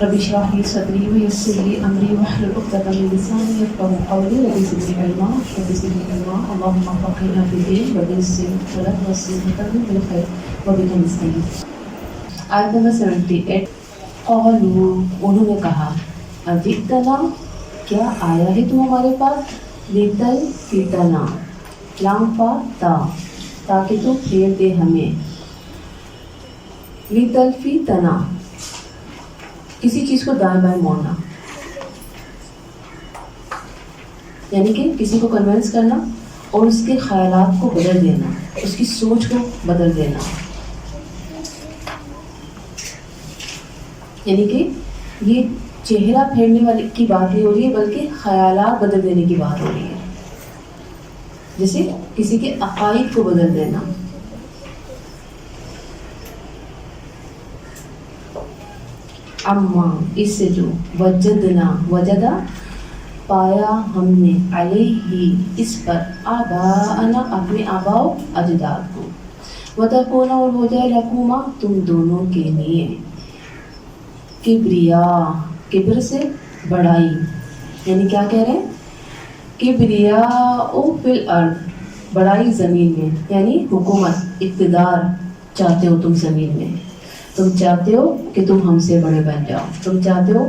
رب اشرح لي صدري ويسر لي امري واحلل عقدة من لساني يفقهوا قولي رب زدني علما اللهم فقهنا في الدين ويسر الصلاة والسلام بالخير وبك نستعين. آیت نمبر 78. قالوا انہوں نے کہا اجئتنا کیا آیا ہے تو ہمارے پاس لیتل فیتنا لام فا تا تاکہ تو پھیر دے ہمیں. لیتل فیتنا کسی چیز کو دائیں بائیں موڑنا، یعنی کہ کسی کو کنونس کرنا اور اس کے خیالات کو بدل دینا، اس کی سوچ کو بدل دینا. یعنی کہ یہ چہرہ پھیرنے والی کی بات نہیں ہو رہی ہے بلکہ خیالات بدل دینے کی بات ہو رہی ہے، جیسے کسی کے عقائد کو بدل دینا. اما اس سے جو وجدنا وجدہ پایا ہم نے علیہ اس پر آباءنا اپنے آباء و اجداد کو، وتکون اور ہو جائے لکما تم دونوں کے لیے کبریا کبر سے بڑائی. یعنی کیا کہہ رہے ہیں؟ کبریاء فی الارض بڑائی زمین میں، یعنی حکومت اقتدار چاہتے ہو تم زمین میں. تم چاہتے ہو کہ تم ہم سے بڑے بن جاؤ، تم چاہتے ہو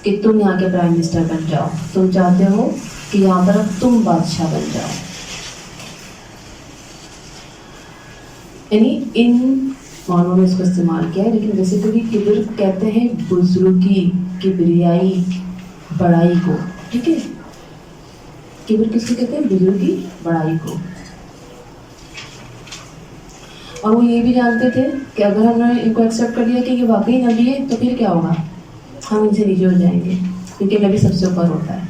کہ تم یہاں کے پرائم منسٹر بن جاؤ، تم چاہتے ہو کہ یہاں پر تم بادشاہ بن جاؤ. یعنی ان معنوں میں اس کو استعمال کیا ہے، لیکن بیسیکلی کبر کہتے ہیں بزرگی، کبریائی، بڑائی کو. ٹھیک ہے، کبر کس کو کہتے ہیں؟ بزرگی، بڑائی کو. اور وہ یہ بھی جانتے تھے کہ اگر ہم نے ان کو ایکسیپٹ کر لیا کہ یہ واقعی نبی ہے تو پھر کیا ہوگا؟ ہم ان سے نیچے ہو جائیں گے، کیونکہ نبی سب سے اوپر ہوتا ہے.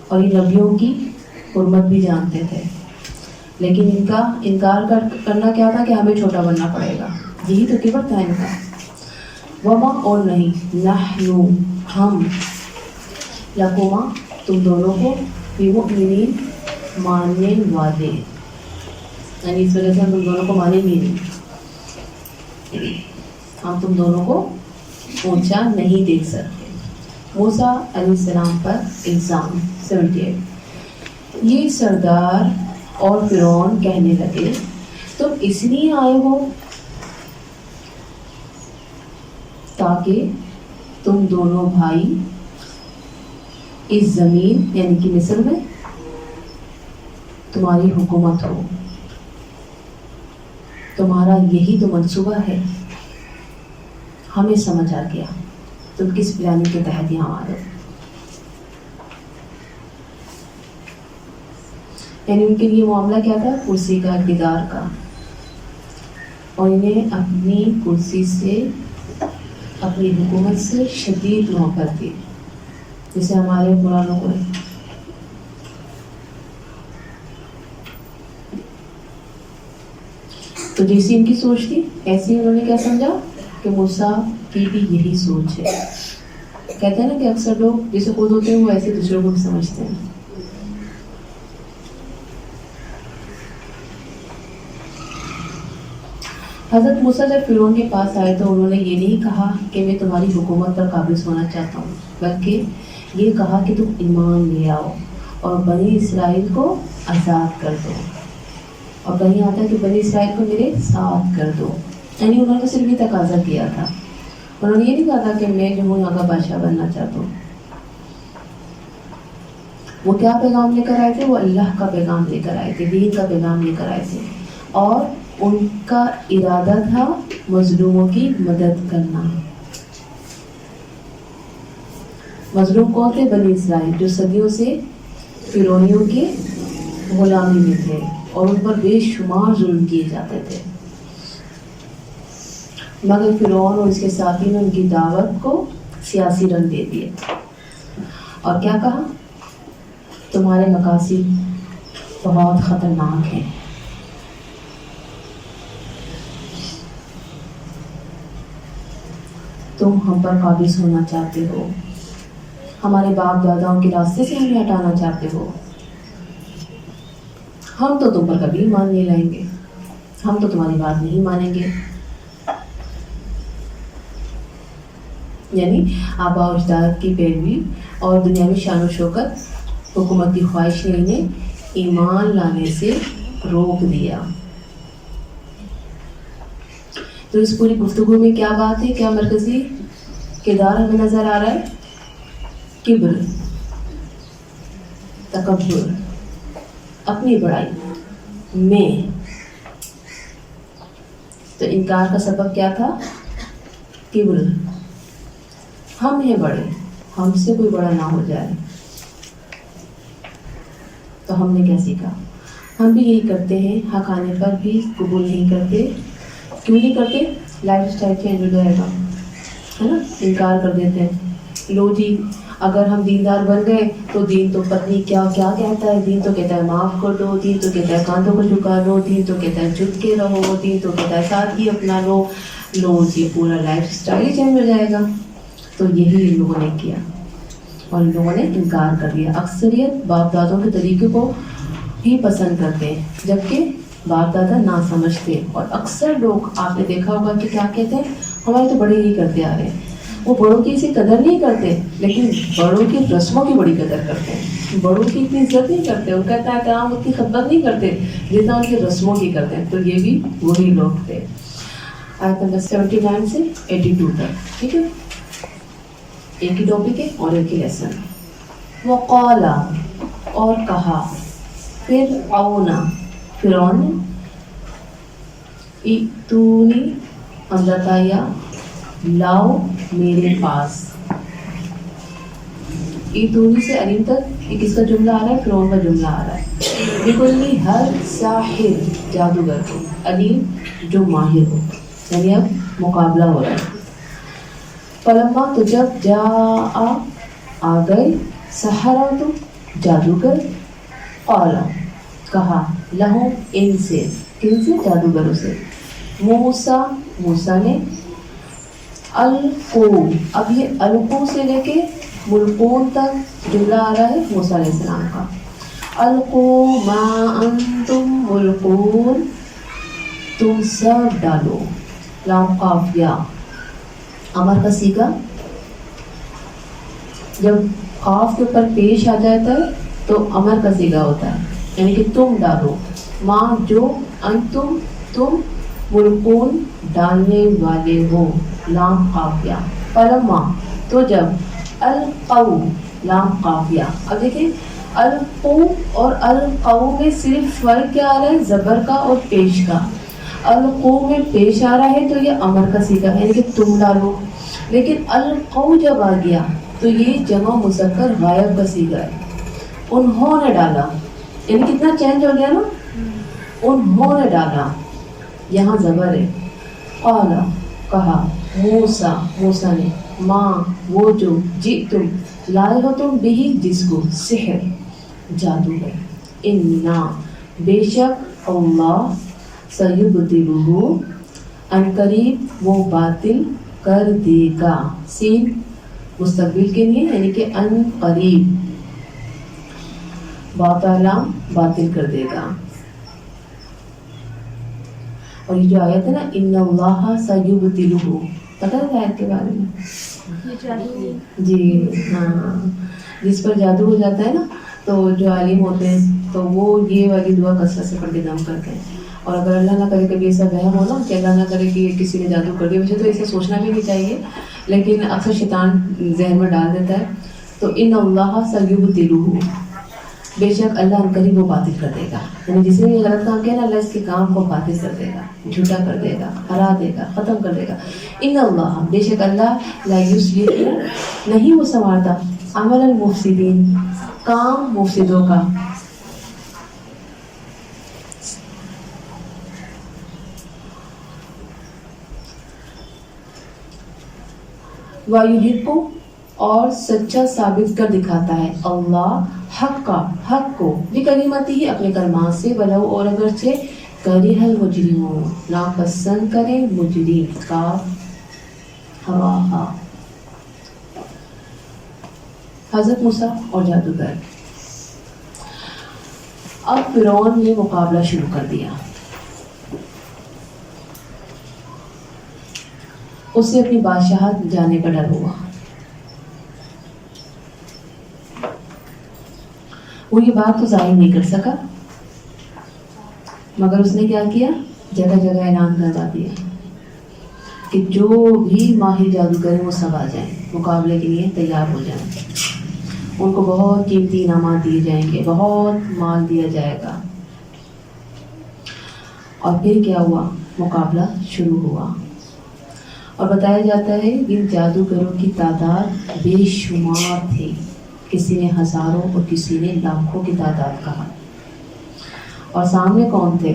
اور یہ نبیوں کی حرمت بھی جانتے تھے، لیکن ان کا انکار کرنا کیا تھا کہ ہمیں چھوٹا بننا پڑے گا. یہی تو کبر تھا ان کا. وما اور نہیں، نحنو ہم، لکما تم دونوں کو، بمؤمنین ماننے والے، یعنی اس وجہ سے ہم تم دونوں کو مانیں گے نہیں، ہم تم دونوں کو اونچا نہیں دیکھ سکتے. موسیٰ علیہ السلام پر الزام 78. یہ سردار اور فرعون کہنے لگے تم اس لیے آئے ہو تاکہ تم دونوں بھائی اس زمین یعنی کہ مصر میں تمہاری حکومت ہو. تمہارا یہی تو منصوبہ ہے، ہمیں سمجھ آ گیا تم کس پلاننگ کے تحت یہاں آ رہے ہو. یعنی ان کے لیے معاملہ کیا تھا؟ کرسی کا، اقتدار کا، اور انہیں اپنی کرسی سے، اپنی حکومت سے شدید محبت تھی، جیسے ہمارے پرانوں کو. تو جیسی ان کی سوچ تھی ایسی انہوں نے کیا سمجھا کہ موسیٰ کی بھی یہی سوچ ہے. کہتے ہیں نا کہ اکثر لوگ جیسے خود ہوتے ہیں وہ ایسے دوسروں کو بھی سمجھتے ہیں. حضرت موسیٰ جب فرعون کے پاس آئے تو انہوں نے یہ نہیں کہا کہ میں تمہاری حکومت پر قابض ہونا چاہتا ہوں، بلکہ یہ کہا کہ تم ایمان لے آؤ اور بنی اسرائیل کو آزاد کر دو. اور کہیں آتا ہے کہ بنی اسرائیل کو میرے ساتھ کر دو. یعنی انہوں نے صرف یہ تقاضا کیا تھا، انہوں نے یہ نہیں کہا تھا کہ میں جو ہوں یہاں کا بادشاہ بننا چاہتا ہوں. وہ کیا پیغام لے کر آئے تھے؟ وہ اللہ کا پیغام لے کر آئے تھے، دین کا پیغام لے کر آئے تھے، اور ان کا ارادہ تھا مظلوموں کی مدد کرنا. مظلوم کون تھے؟ بنی اسرائیل، جو صدیوں سے فرعونیوں کی غلامی میں تھے اور ان پر بے شمار ظلم کیے جاتے تھے. مگر فرعون اور اس کے ساتھی نے ان کی دعوت کو سیاسی رنگ دے دیے اور کیا کہا؟ تمہارے مقاصد بہت خطرناک ہیں. تم ہم پر قابض ہونا چاہتے ہو، ہمارے باپ داداؤں کے راستے سے ہمیں ہٹانا چاہتے ہو. ہم تو تم پر کبھی ایمان نہیں لائیں گے، ہم تو تمہاری بات نہیں مانیں گے. یعنی آبا و اجداد کی پیروی اور دنیا میں شان و شوکت حکومت کی خواہش نے انہیں ایمان لانے سے روک دیا. تو اس پوری گفتگو میں کیا بات ہے, کیا مرکزی کردار ہمیں نظر آ رہا ہے؟ کبر, تکبر, اپنی بڑائی میں. تو انکار کا سبب کیا تھا؟ کبر. ہم ہیں بڑے, ہم سے کوئی بڑا نہ ہو جائے. تو ہم نے کیا سیکھا؟ ہم بھی یہی کرتے ہیں, حق آنے پر بھی قبول نہیں کرتے. کیوں نہیں کرتے؟ لائف اسٹائل چینج ہو جائے گا, ہے نا, انکار کر دیتے ہیں. لو جی, اگر ہم دیندار بن گئے تو دین تو پتنی کیا کیا کہتا ہے, دین تو کہتا ہے معاف کر دو, دین تو کہتا ہے کاندھوں کو جھکا لو, دین تو کہتا ہے جھک کے رہو, دین تو کہتا ہے سادگی اپنا لو. لو جی, پورا لائف اسٹائل چینج ہو جائے گا. تو یہی ان لوگوں نے کیا اور ان لوگوں نے انکار کر دیا. اکثریت باپ دادوں کے طریقے کو ہی پسند کرتے ہیں, جبکہ باپ دادا نہ سمجھتے. اور اکثر لوگ آپ نے دیکھا ہوگا کہ کیا کہتے ہیں, ہمارے تو بڑے ہی کرتے آ رہے ہیں. وہ بڑوں کی اسی قدر نہیں کرتے, لیکن بڑوں کی رسموں کی بڑی قدر کرتے ہیں. بڑوں کی اتنی عزت نہیں کرتے, ان کا احترام اتنی خدمت نہیں کرتے جتنا ان کی رسموں کی کرتے ہیں. تو یہ بھی وہی لوگ تھے. آیت نمبر 79 سے 82 تک, ٹھیک ہے, ایک ہی ٹاپک ہے اور ایک ہی لیسن. وقالا, اور کہا, فرعون نے, ایتونی امرتایا, لاؤ میرے پاس. ایتونی سے علیم تک یہ کس کا جملہ آ رہا ہے؟ فرعون کا جملہ آ رہا ہے. بکلی ہر ساحر, جادوگر کو, علیم جو ماہر ہو, یعنی اب مقابلہ ہو رہا ہے. فلما, تو جب جا آ گئے, سحرا تو جادوگر, قالا کہا, لہم ان سے, کن سے؟ جادوگروں سے. موسیٰ, موسیٰ نے, القو, اب یہ القو سے لے کے ملقون تک جملہ آ رہا ہے موسیٰ علیہ السلام کا. القو ما انتم ملقون, تم سب ڈالو. لام قافیہ, امر کا صیغہ جب قاف کے اوپر پیش آ جاتا ہے تو امر کا صیغہ ہوتا ہے, یعنی کہ تم ڈالو. ماں جو, انتم تم, ملقون ڈالنے والے ہو, لام قافیہ. فلما, تو جب, القو, لام قافیہ. اب دیکھیں القو اور القو میں صرف فرق کیا آ رہا ہے؟ زبر کا اور پیش کا. القو میں پیش آ رہا ہے تو یہ امر کا صیغہ ہے, یعنی کہ تم ڈالو. لیکن القو جب آ گیا تو یہ جمع مذکر غائب کا صیغہ ہے. انہوں نے ڈالا, یعنی کتنا چینج ہو گیا نا, انہوں نے ڈالا, یہاں زبر ہے. قالا, کہا, موسیٰ, موسیٰ نے, ماں, وہ جو, جئتم, لائے ہو تم, بھی, جس کو, سحر, جادو ہے. انا, بے شک, اللہ, سیبطلہ, ان قریب وہ باطل کر دے گا. سین مستقبل کے لیے, یعنی کہ ان قریب, باطلام باطل کر دے گا. اور یہ جو آیت ہے نا, ان اللہ سیبطلہ, پتہ ہے آیت کے بارے میں؟ جی ہاں, جس پر جادو ہو جاتا ہے نا تو جو عالم ہوتے ہیں تو وہ یہ والی دعا کثرت سے پڑھ کے دم کرتے ہیں. اور اگر اللہ نہ کرے کبھی ایسا وہم ہو نا کہ اللہ نہ کرے کہ کسی نے جادو کر دیا, مجھے تو ایسا سوچنا بھی نہیں چاہیے, لیکن اکثر شیطان ذہن میں ڈال دیتا ہے. تو ان اللہ سیبطلہ, بے شک اللہ ان قریب وہ باطل کر دے گا, یعنی جس نے یہ غلط کام کیا نا, اللہ اس کے کام کو باطل کر دے گا, جھوٹا کر دے گا, ہرا دے گا, ختم کر دے گا. ان اللہ, بے شک اللہ, لا یصلح, نہیں وہ سنوارتا, عمل المفسدین, کام مفسدوں کا. وَيُحِقُّ, اور سچا ثابت کر دکھاتا ہے اللہ, حق کا, حق کو, بکلمتہ ہی, اپنے کلمات سے, ولو, اور اگرچہ, کرہ المجرمون, ناپسند کریں مجرم, کا ہوا. حضرت موسیٰ اور جادوگر. اب فرعون نے مقابلہ شروع کر دیا. اسے اپنی بادشاہت جانے کا ڈر ہوا. وہ یہ بات تو ظاہر نہیں کر سکا، مگر اس نے کیا کیا، جگہ جگہ اعلان کروا دیا کہ جو بھی ماہر جادوگر وہ سب آ جائیں، مقابلے کے لیے تیار ہو جائیں. ان کو بہت قیمتی انعامات دیے جائیں گے، بہت مال دیا جائے گا. اور پھر کیا ہوا، مقابلہ شروع ہوا. اور بتایا جاتا ہے ان جادوگروں کی تعداد بے شمار تھی. کسی نے ہزاروں اور کسی نے لاکھوں کی تعداد کہا. اور سامنے کون تھے؟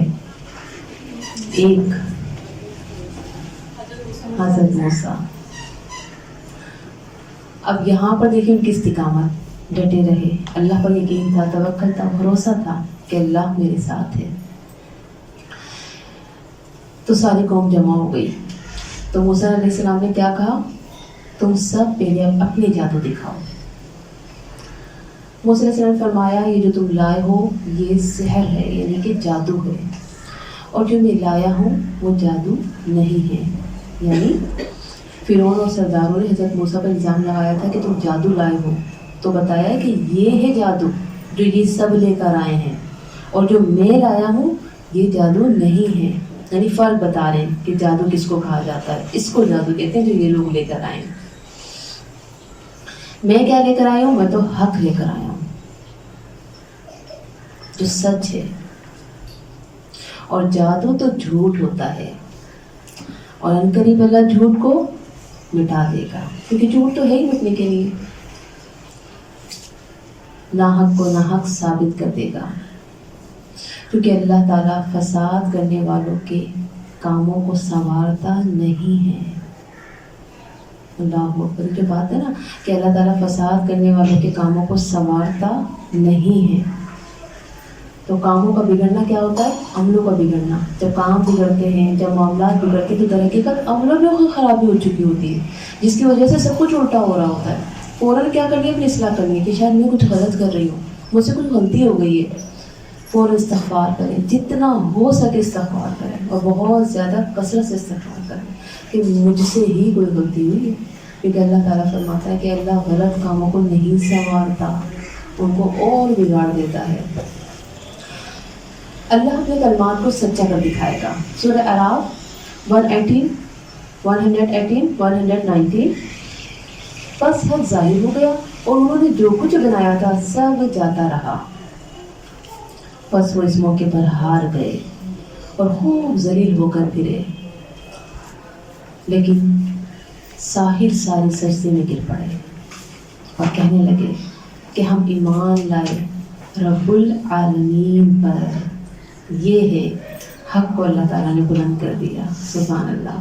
ایک حضرت موسیٰ. اب یہاں پر دیکھیں ان کی استقامت، ڈٹے رہے، اللہ پر یقین تھا، توکل تھا، بھروسہ تھا کہ اللہ میرے ساتھ ہے. تو ساری قوم جمع ہو گئی. تو موسیٰ علیہ السلام نے کیا کہا، تم سب پہلے اپنے جادو دکھاؤ. موسیٰ علیہ السلام نے فرمایا یہ جو تم لائے ہو یہ سحر ہے، یعنی کہ جادو ہے، اور جو میں لایا ہوں وہ جادو نہیں ہے. یعنی فرعون اور سرداروں نے حضرت موسیٰ پر الزام لگایا تھا کہ تم جادو لائے ہو، تو بتایا کہ یہ ہے جادو جو یہ سب لے کر آئے ہیں، اور جو میں لایا ہوں یہ جادو نہیں ہے. یعنی فرق بتا رہے ہیں کہ جادو کس کو کہا جاتا ہے. اس کو جادو کہتے ہیں جو یہ لوگ لے کر آئے ہیں. میں کیا لے کر آیا ہوں، میں تو حق لے کر آیا ہوں جو سچ ہے. اور جادو تو جھوٹ ہوتا ہے، اور عنقریب اللہ جھوٹ کو مٹا دے گا، کیونکہ جھوٹ تو ہے ہی مٹنے کے لیے. ناحق کو ناحق ثابت کر دے گا، کیونکہ اللہ تعالیٰ فساد کرنے والوں کے کاموں کو سنوارتا نہیں ہے. اللہ اکبر، جو بات ہے نا کہ اللہ تعالیٰ فساد کرنے والوں کے کاموں کو سنوارتا نہیں ہے. تو کاموں کا بگڑنا کیا ہوتا ہے، عملوں کا بگڑنا. جب کام بگڑتے ہیں، جب معاملات بگڑتے ہیں، تو در حقیقت عملوں میں خرابی ہو چکی ہوتی ہے، جس کی وجہ سے سب کچھ الٹا ہو رہا ہوتا ہے. فوراً کیا کرنی ہے، اپنی اصلاح کرنی ہے کہ شاید میں کچھ غلط کر رہی ہوں، مجھ سے کچھ غلطی ہو گئی ہے. فوراً استغفار کریں، جتنا ہو سکے استغفار کریں، اور بہت زیادہ کثرت سے استغفار کریں کہ مجھ سے ہی کوئی غلطی ہوئی ہے. کیونکہ اللہ تعالیٰ فرماتا ہے کہ اللہ غلط کاموں کو نہیں سنوارتا، ان کو اور بگاڑ دیتا ہے. اللہ اپنے کلمات کو سچا کر دکھائے گا. سورہ اعراف 118 119. بس حق ظاہر ہو گیا اور انہوں نے جو کچھ بنایا تھا سب جاتا رہا. بس وہ اس موقع پر ہار گئے اور خوب ذلیل ہو کر پھرے. لیکن ساحر سارے سجدے میں گر پڑے اور کہنے لگے کہ ہم ایمان لائے رب العالمین پر. یہ ہے حق کو اللہ تعالیٰ نے بلند کر دیا. سبحان اللہ.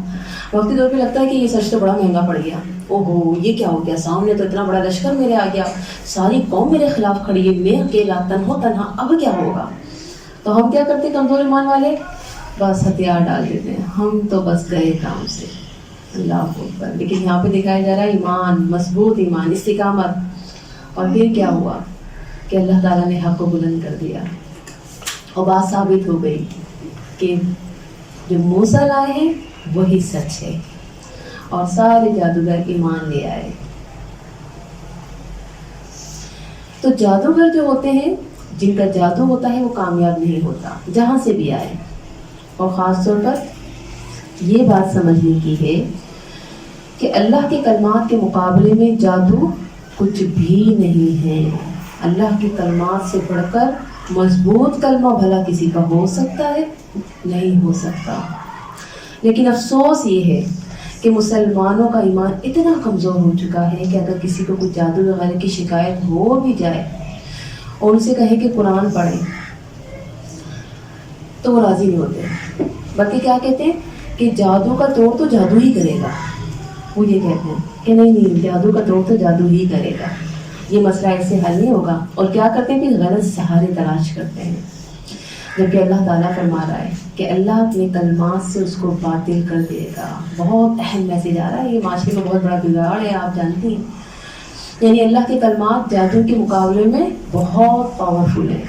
وقتی طور پہ لگتا ہے کہ یہ سچ تو بڑا مہنگا پڑ گیا، اوہو یہ کیا ہو گیا، سامنے تو اتنا بڑا لشکر میرے آ گیا، ساری قوم میرے خلاف کھڑی ہے، میں اکیلا تنہا، اب کیا ہوگا. تو ہم کیا کرتے کمزور ایمان والے، بس ہتھیار ڈال دیتے ہیں، ہم تو بس گئے کام سے. اللہ اکبر. لیکن یہاں پہ دکھایا جا رہا ہے ایمان، مضبوط ایمان، استقامت. اور پھر کیا ہوا کہ اللہ تعالیٰ نے حق کو بلند کر دیا اور بات ثابت ہو گئی کہ جو موسیٰ لائے ہیں وہی سچ ہے، اور سارے جادوگر ایمان لے آئے. تو جادوگر جو ہوتے ہیں، جن کا جادو ہوتا ہے، وہ کامیاب نہیں ہوتا جہاں سے بھی آئے. اور خاص طور پر یہ بات سمجھنے کی ہے کہ اللہ کے کلمات کے مقابلے میں جادو کچھ بھی نہیں ہے. اللہ کے کلمات سے بڑھ کر مضبوط کلمہ بھلا کسی کا ہو سکتا ہے؟ نہیں ہو سکتا. لیکن افسوس یہ ہے کہ مسلمانوں کا ایمان اتنا کمزور ہو چکا ہے کہ اگر کسی کو کوئی جادو وغیرہ کی شکایت ہو بھی جائے اور ان سے کہے کہ قرآن پڑھیں تو وہ راضی نہیں ہوتے، بلکہ کیا کہتے ہیں کہ جادو کا توڑ تو جادو ہی کرے گا. وہ یہ کہتے ہیں کہ نہیں، جادو کا توڑ تو جادو ہی کرے گا، یہ مسئلہ ایسے حل نہیں ہوگا. اور کیا کرتے ہیں کہ غلط سہارے تلاش کرتے ہیں، جبکہ اللہ تعالیٰ فرما رہا ہے کہ اللہ اپنے کلمات سے اس کو باطل کر دے گا. بہت اہم میسج آ رہا ہے، یہ معاشرے میں بہت بڑا بگاڑ ہے، آپ جانتی ہیں. یعنی اللہ کے کلمات جادو کے مقابلے میں بہت پاورفل ہیں،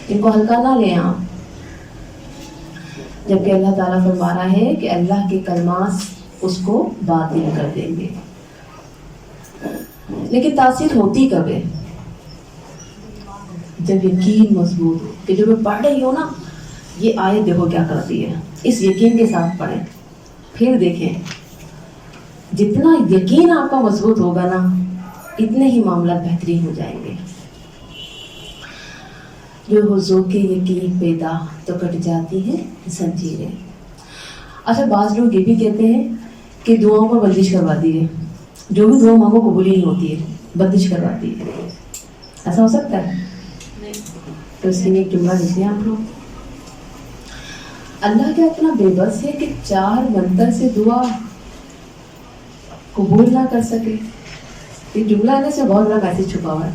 ان کو ہلکا نہ لیں آپ. جبکہ اللہ تعالیٰ فرما رہا ہے کہ اللہ کے کلمات اس کو باطل کر دیں گے. لیکن تاثیر ہوتی کب ہے؟ جب یقین مضبوط ہو کہ جو میں پڑھ رہی ہوں نا یہ آیت دیکھو کیا کرتی ہے، اس یقین کے ساتھ پڑھیں. پھر دیکھیں جتنا یقین آپ کا مضبوط ہوگا نا اتنے ہی معاملات بہترین ہو جائیں گے. جو حضور کے یقین پیدا تو کٹ جاتی ہیں زنجیریں. اچھا بعض لوگ یہ بھی کہتے ہیں کہ دعاؤں پر بندش کروا دی ہے، جو بھی دعا مانگو قبول ہی نہیں ہوتی ہے، بندش کرواتی ہے. ایسا ہو سکتا ہے؟ تو اس کے لیے ایک جملہ لکھیں آپ لوگ. اللہ کیا اتنا بے بس ہے کہ 4 منتر سے دعا قبول نہ کر سکے؟ یہ جملہ ہے نا، اس میں بہت بڑا میسج چھپا ہوا ہے،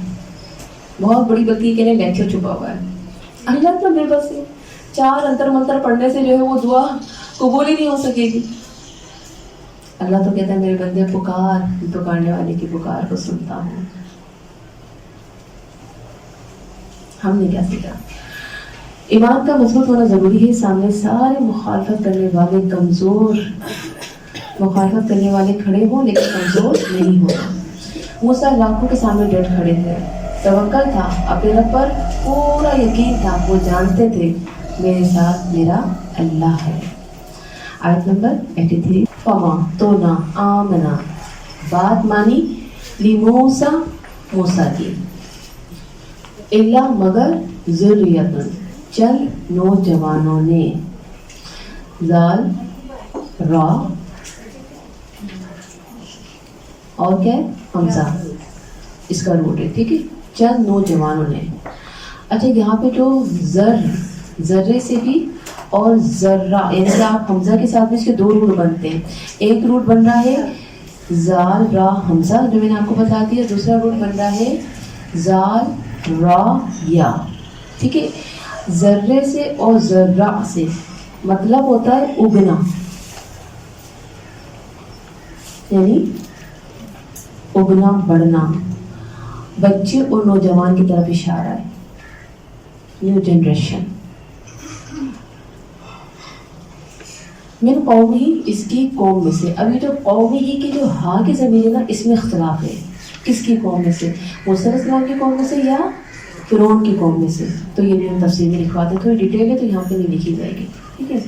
بہت بڑی بلکہ کے لیے لیکچر چھپا ہوا ہے. اللہ اتنا بے بس ہے 4 انتر منتر پڑھنے سے جو ہے وہ دعا قبول ہی نہیں ہو سکے گی. اللہ تو کہتا ہے میرے بندے پکار، پکارنے والے کی پکار کو سنتا ہوں. ہم نے کیا سیکھا؟ ایمان کا مضبوط ہونا ضروری ہے. سامنے سارے مخالفت کرنے والے کمزور، مخالفت کرنے والے کھڑے ہوں لیکن کمزور نہیں ہونا. موسیٰ لاکھوں کے سامنے ڈٹ کھڑے تھے، توکل تھا اپنے رب پر، پورا یقین تھا. وہ جانتے تھے میرے ساتھ میرا اللہ ہے. آیت نمبر 83. فما تو نہ آمنا، بات مانی، لی موسیٰ موسیٰ کی، اللہ مگر ذریتن چند نوجوانوں نے، زال را اور کیا حمزہ اس کا روٹ ہے، ٹھیک ہے، چند نوجوانوں نے. اچھا یہاں پہ جو ذرے سے بھی اور ذرہ یعنی آپ حمزہ کے ساتھ میں اس کے 2 روٹ بنتے ہیں. ایک روٹ بن رہا ہے زال را حمزہ جو میں نے آپ کو بتا دیا، دوسرا روٹ بن رہا ہے زال را یا. ٹھیک ہے، ذرے سے اور ذرہ سے مطلب ہوتا ہے اگنا، یعنی اگنا بڑھنا. بچے اور نوجوان کی طرف اشارہ ہے، نیو جنریشن. من قوم ہی اس کی قوم میں سے. ابھی جو قوم ہی کی جو ہاں کی ضمیر ہے نا اس میں اختلاف ہے، کس کی قوم میں سے؟ موسیٰ علیہ السلام کی قوم میں سے یا فرعون کی قوم میں سے؟ تو یہ بھی ہم تفصیل میں لکھواتے ہیں، تھوڑی ڈیٹیل ہے تو یہاں پہ نہیں لکھی جائے گی. ٹھیک ہے،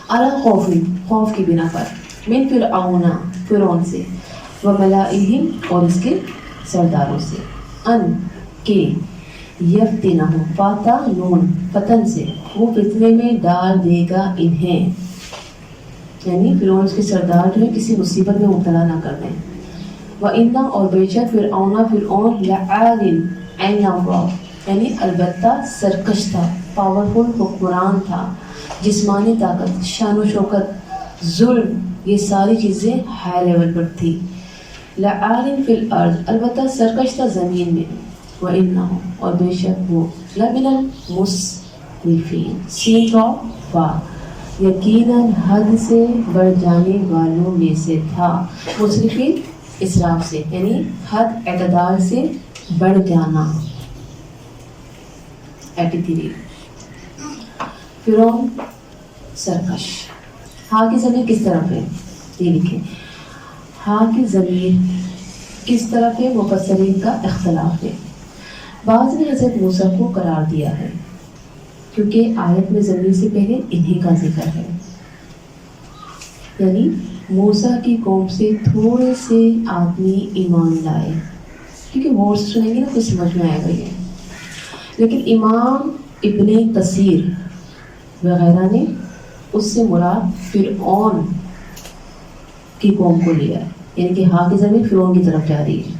علی خوف، خوف کی بنا پر، من فرعون فرعون سے، وملائہم اور اس کے سرداروں سے، ان کے یفتنہم فاتا نون فتن سے، وہ فتنے میں ڈال دے گا انہیں، یعنی فرعون کے سردار جو ہے کسی مصیبت میں مبتلا نہ کر دیں. وَإِنَّ اور بے شک فرعون لعال عین را، یعنی البتہ سرکش تھا، پاورفل حکمران تھا، جسمانی طاقت، شان و شوکت، ظلم، یہ ساری چیزیں ہائی لیول پر تھی. لعال فی الارض، البتہ سرکش تھا زمین میں. وَإِنَّهُ اور بے شک وہ لمن المسرفین، سین را فا، یقیناً حد سے بڑھ جانے والوں میں سے تھا. مسرفین اسراف سے، یعنی حد اعتدال سے بڑھ جانا. 83. فرعون سرکش. ہاں کی ضمیر کس طرف ہے؟ یہ لکھیں، ہاں کی ضمیر کس طرف ہے؟ مفسرین کا اختلاف ہے. بعض نے حضرت موسیٰ کو قرار دیا ہے کیونکہ آیت میں ضمیر سے پہلے انہی کا ذکر ہے، یعنی موسیٰ کی قوم سے تھوڑے سے آدمی ایمان لائے. کیونکہ غور سے سنیں گے نا کچھ سمجھ میں آئے گا یہ. لیکن امام ابن کثیر وغیرہ نے اس سے مراد فرعون کی قوم کو لیا ہے، یعنی کہ ہاں کی ضمیر فرعون کی طرف جا رہی ہے،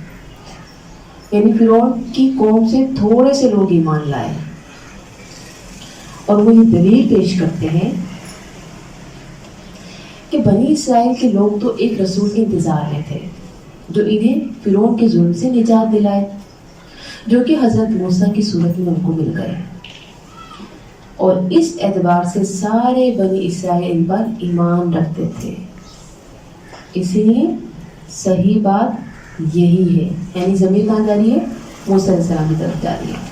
یعنی فرعون کی قوم سے تھوڑے سے لوگ ایمان لائے. اور وہ یہ دلیل پیش کرتے ہیں کہ بنی اسرائیل کے لوگ تو ایک رسول کے انتظار میں تھے جو انہیں فرعون کے ظلم سے نجات دلائے، جو کہ حضرت موسیٰ کی صورت میں ان کو مل گئے. اور اس اعتبار سے سارے بنی اسرائیل ان پر ایمان رکھتے تھے. اسی لیے صحیح بات یہی ہے، یعنی ضمیر کہاں جا رہی ہے؟ موسیٰ علیہ السلام کی طرف جا رہی ہے،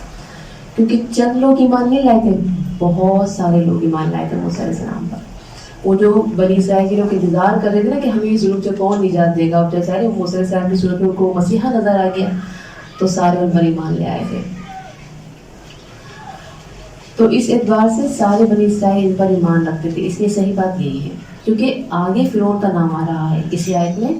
کیونکہ چند لوگ ایمان نہیں لائے تھے، بہت سارے لوگ ایمان لائے تھے موسیٰ علیہ السلام پر. وہ جو بنی اسرائیل کے لوگ انتظار کر رہے تھے نا کہ ہمیں اس ظلم سے کون نجات دے گا، اور جیسے موسیٰ علیہ السلام کی صورت میں ان کو مسیحا نظر آ گیا تو سارے ان پر ایمان لے آئے تھے. تو اس اعتبار سے سارے بنی اسرائیل ان پر ایمان رکھتے تھے. اس لیے صحیح بات یہی ہے، کیونکہ آگے فرعون کا نام آ رہا ہے اسی آیت میں،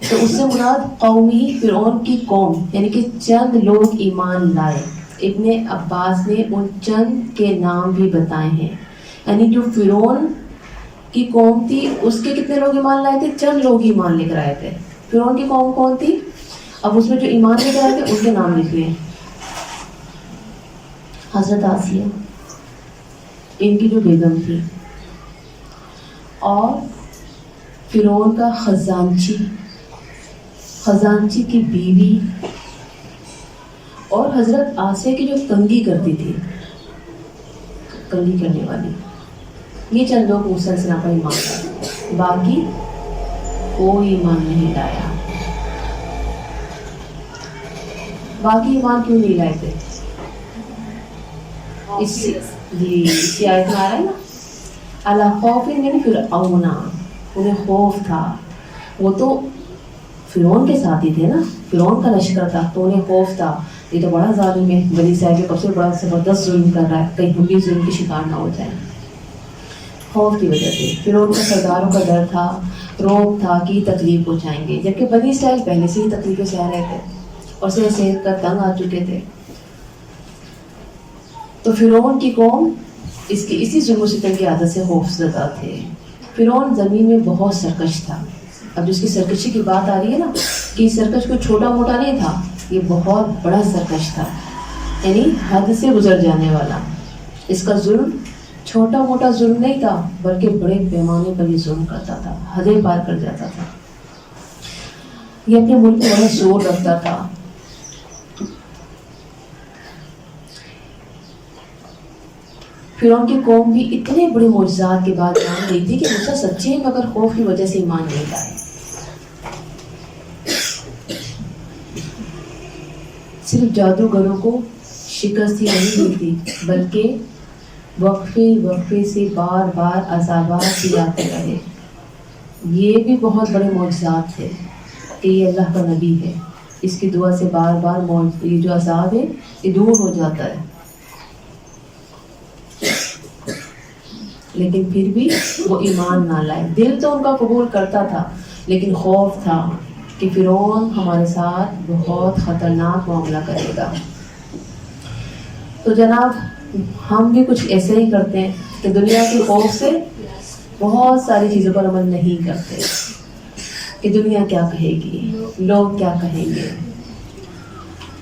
تو اس سے مراد قومی فرعون کی قوم، یعنی کہ چند لوگ ایمان لائے. ابن عباس نے ان چند کے نام بھی بتائے ہیں، یعنی جو فرعون کی قوم تھی اس کے کتنے لوگ ایمان لائے تھے؟ چند لوگ ایمان لے کر آئے تھے. فرعون کی قوم کون تھی؟ اب اس میں جو ایمان لے کر آئے تھے ان کے نام لکھ لیے. حضرت آسیہ ان کی جو بیگم تھی، اور فرعون کا خزانچی کی بیوی، اور حضرت آسیہ کی جو کنگھی کرتی تھی، کنگھی کرنے والی. یہ چند لوگ موسیٰ علیہ السلام پر ایمان لائے، باقی کوئی ایمان نہیں لایا. باقی ایمان کیوں نہیں لائے تھے؟ اسی آیت میں آ رہا ہے نا، اللہ خوف یعنی فرعون، انہیں خوف تھا. وہ تو فرعون کے ساتھ ہی تھے نا، فرعون کا لشکر تھا تو انہیں خوف تھا، یہ تو بڑا ظالم ہے، بنی اسرائیل کے کب سے بڑا زبردست ظلم کر رہا ہے، کہیں ہم بھی ظلم کی شکار نہ ہو جائیں. خوف کی وجہ سے فرعون کا سرداروں کا ڈر تھا، روب تھا کہ تکلیف پہنچائیں گے، جبکہ بنی اسرائیل پہلے سے ہی تکلیفیں سہ رہے تھے اور صحت کا تنگ آ چکے تھے. تو فرعون کی قوم اسی ظلم و ستم کی عادت سے خوف زدہ تھے. فرعون زمین میں بہت سرکش تھا. اب جس کی سرکشی کی بات آ رہی ہے نا، کہ یہ سرکش کوئی چھوٹا موٹا نہیں تھا، یہ بہت بڑا سرکش تھا، یعنی حد سے گزر جانے والا. اس کا ظلم چھوٹا موٹا ظلم نہیں تھا، بلکہ بڑے پیمانے پر یہ ظلم کرتا تھا، حدیں پار کر جاتا تھا. یہ اپنے ملک میں بڑا زور رکھتا تھا. فرعون کی قوم بھی اتنے بڑے معجزات کے بعد مان گئی تھی کہ موسیٰ سچے ہیں، مگر خوف کی وجہ سے ایمان نہیں لائے. صرف جادوگروں کو شکست ہی نہیں ملتی، بلکہ وقفے سے بار بار عذابات بھی آتے رہے. یہ بھی بہت بڑے معجزات تھے کہ یہ اللہ کا نبی ہے، اس کی دعا سے بار بار یہ جو عذاب ہے یہ دور ہو جاتا ہے. لیکن پھر بھی وہ ایمان نہ لائے. دل تو ان کا قبول کرتا تھا، لیکن خوف تھا کہ فرعون ہمارے ساتھ بہت خطرناک معاملہ کرے گا. تو جناب ہم بھی کچھ ایسے ہی کرتے ہیں کہ دنیا کے خوف سے بہت ساری چیزوں پر عمل نہیں کرتے، کہ دنیا کیا کہے گی، لوگ کیا کہیں گے،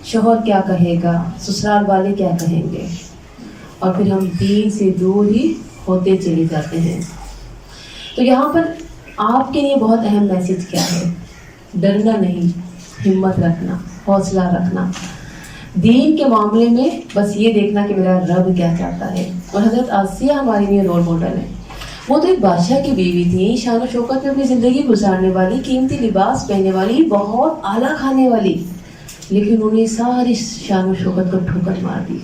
شوہر کیا کہے گا، سسرال والے کیا کہیں گے، اور پھر ہم دین سے دور ہی ہوتے چلے جاتے ہیں. تو یہاں پر آپ کے لیے بہت اہم میسج کیا ہے؟ ڈرنا نہیں، ہمت رکھنا، حوصلہ رکھنا. دین کے معاملے میں بس یہ دیکھنا کہ میرا رب کیا چاہتا ہے. اور حضرت آسیہ ہمارے لیے رول ماڈل ہے. وہ تو ایک بادشاہ کی بیوی تھی، شان و شوکت میں اپنی زندگی گزارنے والی، قیمتی لباس پہننے والی، بہت اعلیٰ کھانے والی، لیکن انہوں نے ساری شان و شوکت کو ٹھوکر مار دی.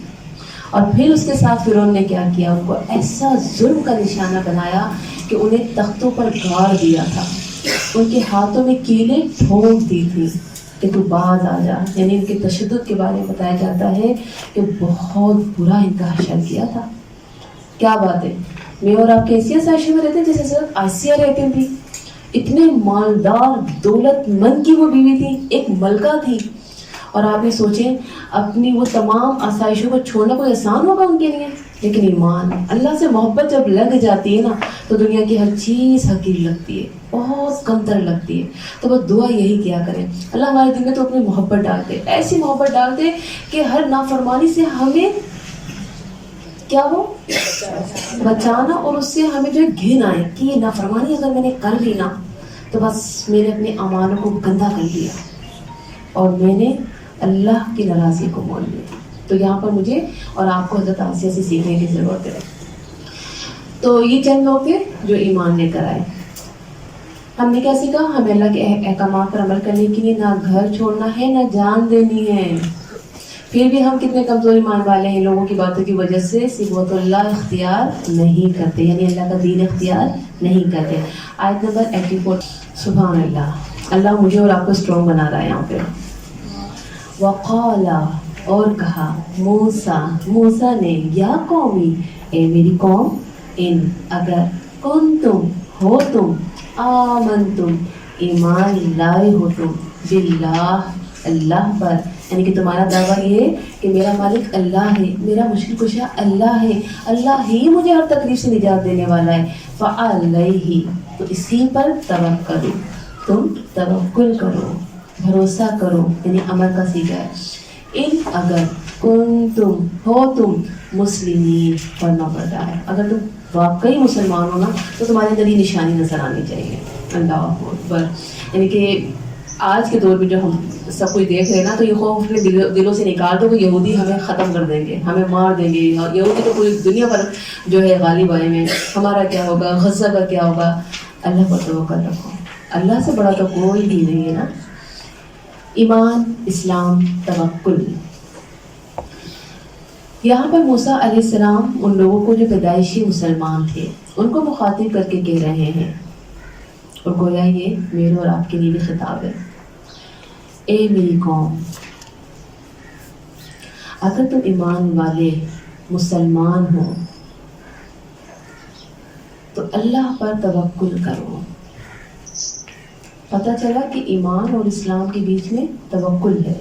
اور پھر اس کے ساتھ فرعون نے کیا کیا؟ ان کو ایسا ظلم کا نشانہ بنایا کہ انہیں تختوں پر گاڑ دیا تھا، ان کے ہاتھوں میں کیلیں ٹھونک دی تھی کہ تو باز آ جا. یعنی ان کے تشدد کے بارے میں بتایا جاتا ہے کہ بہت برا ان کا حشر کیا تھا. کیا بات ہے، میں اور آپ کے ایسے سائشے میں رہتے ہیں جیسے حضرت آسیہ رہتی تھی. اتنے مالدار دولت مند کی وہ بیوی تھی، ایک ملکہ تھی. اور آپ یہ سوچیں اپنی وہ تمام آسائشوں کو چھوڑنا کوئی آسان ہوگا ان کے لیے؟ لیکن ایمان، اللہ سے محبت جب لگ جاتی ہے نا تو دنیا کی ہر چیز حقیر لگتی ہے، بہت کمتر لگتی ہے. تو بس دعا یہی کیا کریں، اللہ ہمارے دل میں تو اپنی محبت ڈالتے، ایسی محبت ڈالتے کہ ہر نافرمانی سے ہمیں کیا ہو بچانا، اور اس سے ہمیں جو گھن آئے کہ یہ نافرمانی اگر میں نے کر لی نا تو بس میں نے اپنے اعمالوں کو گندا کر لیا اور میں نے اللہ کی ناراضی کو مول لیا. تو یہاں پر مجھے اور آپ کو حضرت آسیہ سے سیکھنے کی ضرورت ہے. تو یہ چند لوگ تھے جو ایمان لے کر آئے. ہم نے کیا سیکھا؟ ہمیں اللہ کے احکامات پر عمل کرنے کے لیے نہ گھر چھوڑنا ہے، نہ جان دینی ہے. پھر بھی ہم کتنے کمزور ایمان والے ہیں، لوگوں کی باتوں کی وجہ سے صبغۃ اللہ اختیار نہیں کرتے، یعنی اللہ کا دین اختیار نہیں کرتے۔ آیت نمبر 84۔ سبحان اللہ، اللہ مجھے اور آپ کو اسٹرانگ بنا رہا ہے یہاں پہ۔ وقال، اور کہا، موسیٰ نے، یا قومی، اے میری قوم، ان اگر، کنتم، ہو تم، آمنتم، ایمان لائے ہو تم، باللہ، اللہ پر، یعنی کہ تمہارا دعویٰ یہ کہ میرا مالک اللہ ہے، میرا مشکل کشا اللہ ہے، اللہ ہی مجھے ہر تکلیف سے نجات دینے والا ہے، فعلیہ، تو اسی پر توکلوا، تم توکل کرو، بھروسہ کرو، یعنی امر کا صیغہ ہے۔ ان اگر، کنتم، ہو تم، مسلمین، فرمانبردار، اگر تم واقعی مسلمان ہو نا تو تمہارے اندر یہ نشانی نظر آنی چاہیے۔ اللہ اکبر، یعنی کہ آج کے دور میں جو ہم سب کچھ دیکھ رہے ہیں نا، تو یہ خوف اپنے دلوں سے نکال دو کہ یہودی ہمیں ختم کر دیں گے، ہمیں مار دیں گے، یہودی تو پوری دنیا پر جو ہے غالب آئے ہیں، ہمارا کیا ہوگا، غزہ کا کیا ہوگا۔ اللہ پر توکل رکھو، اللہ سے بڑا تو کوئی بھی نہیں ہے نا۔ ایمان، اسلام، توکل۔ یہاں پر موسیٰ علیہ السلام ان لوگوں کو جو پیدائشی مسلمان تھے ان کو مخاطب کر کے کہہ رہے ہیں، اور گویا یہ میرے اور آپ کے لیے بھی خطاب ہے۔ اے میری قوم، اگر تم ایمان والے مسلمان ہو تو اللہ پر توکل کرو۔ پتہ چلا کہ ایمان اور اسلام کے بیچ میں توکل ہے،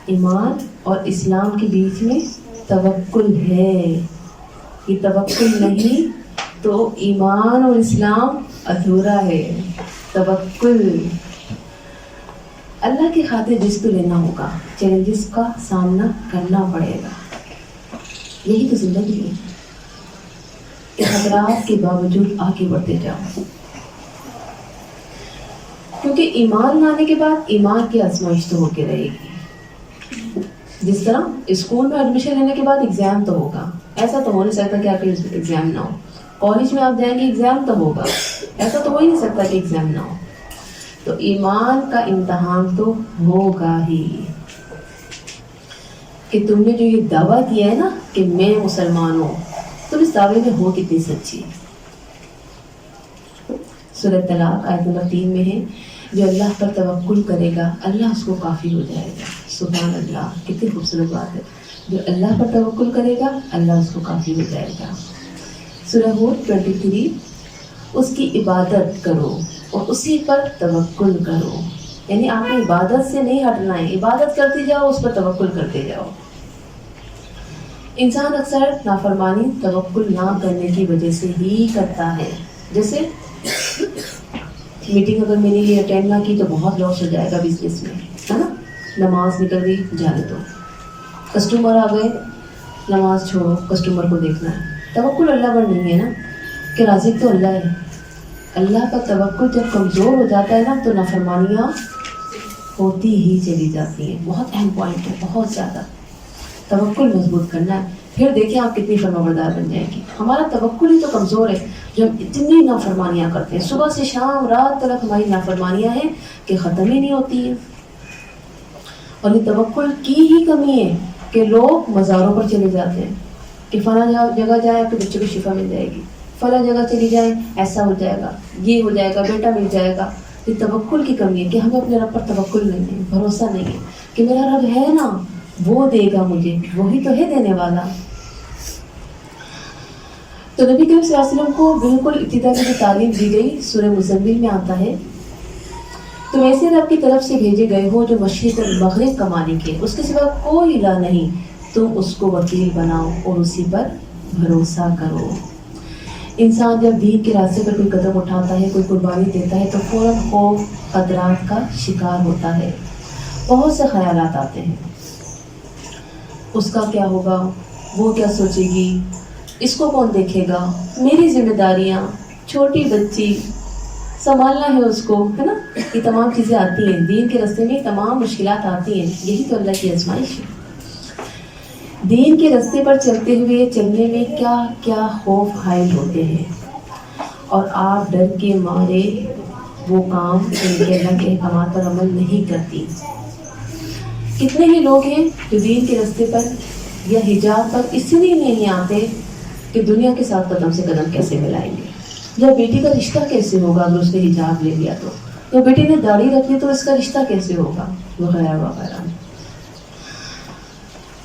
ایمان اور اسلام کے بیچ میں توکل ہے۔ یہ توکل نہیں تو ایمان اور اسلام ادھورا ہے۔ توکل، اللہ کی خاطر رزق لینا ہوگا، چیلنجز کا سامنا کرنا پڑے گا، یہی تو زندگی ہے کہ خطرات کے باوجود آگے بڑھتے جاؤ، کیونکہ ایمان لانے کے بعد ایمان کی آزمائش تو ہو کے رہے گی۔ جس طرح اسکول میں ایڈمیشن لینے کے بعد ایگزام تو ہوگا، ایسا تو ہو نہیں سکتا کہ آپ کے ایگزام نہ ہو۔ کالج میں آپ جائیں گے ایگزام تو ہوگا، ایسا تو ہو ہی نہیں سکتا کہ ایگزام نہ ہو۔ تو ایمان کا امتحان تو ہوگا ہی، کہ تم نے جو یہ دعویٰ کیا ہے نا کہ میں مسلمان ہوں، تم اس دعوے میں ہو کتنی سچی۔ سورۃ طلاق آیت نمبر 3 میں ہے، جو اللہ پر توکل کرے گا اللہ اس کو کافی ہو جائے گا۔ سبحان اللہ، کتنی خوبصورت بات ہے، جو اللہ پر توکل کرے گا اللہ اس کو کافی ہو جائے گا۔ سورہ ہود 23، اس کی عبادت کرو اور اسی پر توکل کرو، یعنی آپ نے عبادت سے نہیں ہٹنا ہے، عبادت کرتے جاؤ، اس پر توکل کرتے جاؤ۔ انسان اکثر نافرمانی توکل نہ کرنے کی وجہ سے ہی کرتا ہے، جیسے میٹنگ اگر میں نے اٹینڈ نہ کی تو بہت لاس ہو جائے گا بزنس میں، ہے نا، نماز نکل گئی جانے دو، کسٹمر آ گئے نماز چھوڑو، کسٹمر کو دیکھنا ہے۔ توکل اللہ پر نہیں ہے نا، کہ رازق تو اللہ ہے۔ اللہ کا توکل جب کمزور ہو جاتا ہے نا تو نافرمانیاں ہوتی ہی چلی جاتی ہیں۔ بہت اہم پوائنٹ ہے، بہت زیادہ توکل مضبوط کرنا ہے، پھر دیکھیں آپ کتنی فرمانبردار بن جائیں گی۔ ہمارا توکل ہی تو کمزور ہے، جو ہم اتنی نافرمانیاں کرتے ہیں، صبح سے شام رات تک ہماری نافرمانیاں ہیں کہ ختم ہی نہیں ہوتی ہیں۔ اور یہ توکل کی ہی کمی ہے کہ لوگ مزاروں پر چلے جاتے ہیں کہ فلاں جگہ جائیں تو بچوں کو شفا مل جائے گی، فلاں جگہ چلی جائیں ایسا ہو جائے گا، یہ ہو جائے گا، بیٹا مل جائے گا۔ یہ توکل کی کمی ہے کہ ہمیں اپنے رب پر توکل نہیں ہے، بھروسہ نہیں ہے کہ میرا رب ہے نا، وہ دے گا مجھے، وہی تو ہے دینے والا۔ تو نبی کریم صلی اللہ علیہ وسلم کو بالکل ابتدا کی جو تعلیم دی گئی سورہ مزمل میں آتا ہے، تم ایسے رب کی طرف سے بھیجے گئے ہو جو مشرق اور مغرب کا مالک ہے، اس کے سوا کوئی الہ نہیں، تم اس کو وکیل بناؤ اور اسی پر بھروسہ کرو۔ انسان جب دین کے راستے پر کوئی قدم اٹھاتا ہے، کوئی قربانی دیتا ہے تو فوراً خوف خطرات کا شکار ہوتا ہے، بہت سے خیالات آتے ہیں، اس کا کیا ہوگا، وہ کیا سوچے گی، اس کو کون دیکھے گا، میری ذمہ داریاں، چھوٹی بچی سنبھالنا ہے اس کو، ہے نا، یہ تمام چیزیں آتی ہیں دین کے راستے میں، تمام مشکلات آتی ہیں، یہی تو اللہ کی آزمائش ہے۔ دین کے راستے پر چلتے ہوئے چلنے میں کیا کیا خوف حائل ہوتے ہیں، اور آپ ڈر کے مارے وہ کام جن کے اللہ کے احکامات پر عمل نہیں کرتی۔ کتنے ہی لوگ ہیں جو دین کے راستے پر یا حجاب پر اس لیے نہیں آتے کہ دنیا کے ساتھ قدم سے قدم کیسے ملائیں گے، یا بیٹی کا رشتہ کیسے ہوگا اگر اس نے حجاب لے لیا تو، یا بیٹی نے داڑھی رکھ لی تو اس کا رشتہ کیسے ہوگا، وغیرہ وغیرہ۔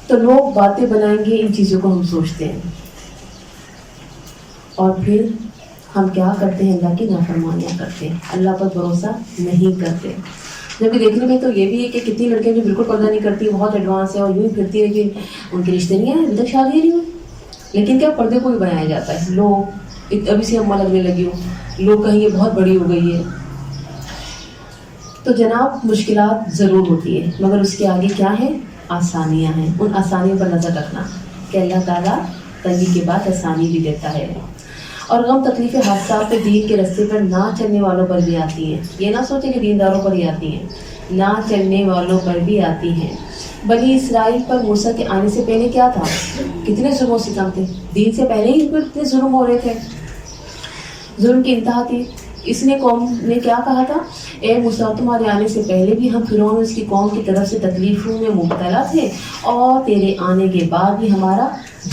تو لوگ باتیں بنائیں گے، ان چیزوں کو ہم سوچتے ہیں اور پھر ہم کیا کرتے ہیں، اللہ کی نافرمانیاں کرتے ہیں، اللہ پر بھروسہ نہیں کرتے۔ جبکہ دیکھنے میں تو یہ بھی ہے کہ کتنی لڑکیاں جو بالکل پردہ نہیں کرتی، بہت ایڈوانس ہے اور یوں ہی پھرتی ہے کہ ان کے رشتے نہیں ہیں، ابھی تک شادی نہیں ہوئی، لیکن کیا پردے کو بھی بنایا جاتا ہے، لوگ ابھی سے اماں لگنے لگی ہو، لوگ کہیں یہ بہت بڑی ہو گئی ہے۔ تو جناب مشکلات ضرور ہوتی ہے، مگر اس کے آگے کیا ہے، آسانیاں ہیں۔ ان آسانیوں پر نظر رکھنا کہ اللہ تعالیٰ تنگی کے بعد آسانی بھی دیتا ہے، اور غم تکلیفیں حادثات پہ دین کے راستے پر نہ چلنے والوں پر بھی آتی ہیں۔ یہ نہ سوچیں کہ دینداروں پر ہی آتی ہیں، نہ چلنے والوں پر بھی آتی ہیں۔ بنی اسرائیل پر موسیٰ کے آنے سے پہلے کیا تھا، کتنے ظلم و ستم تھے، دین سے پہلے ہی اتنے ظلم ہو رہے تھے، ظلم کی انتہا تھی۔ اس نے قوم نے کیا کہا تھا، اے موسیٰ تمہارے آنے سے پہلے بھی ہم فرعون اور اس کی قوم کی طرف سے تکلیفوں میں مبتلا تھے، اور تیرے آنے کے بعد بھی ہمارا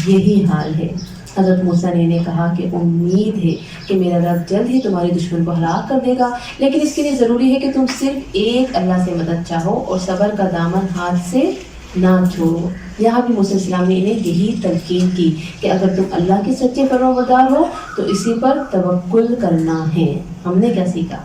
یہی حال ہے۔ حضرت موسیٰ نے انہیں کہا کہ امید ہے کہ میرا رب جلد ہی تمہارے دشمن کو ہلاک کر دے گا، لیکن اس کے لیے ضروری ہے کہ تم صرف ایک اللہ سے مدد چاہو اور صبر کا دامن ہاتھ سے نہ چھوڑو۔ یہاں بھی موسیٰ علیہ السلام نے انہیں یہی تلقین کی کہ اگر تم اللہ کے سچے فرمانبردار ہو تو اسی پر توکل کرنا ہے۔ ہم نے کیا سیکھا،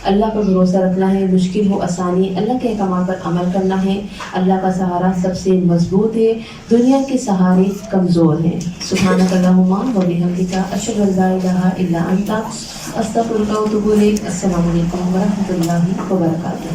اللہ پر بھروسہ رکھنا ہے، مشکل ہو آسانی، اللہ کے احکامات پر عمل کرنا ہے۔ اللہ کا سہارا سب سے مضبوط ہے، دنیا کے سہارے کمزور ہیں۔ سبحانک اللہم و بحمدک، اشہد ان لا الہ الا انت، استغفرک و اتوب الیک۔ السلام علیکم و رحمۃ اللہ وبرکاتہ۔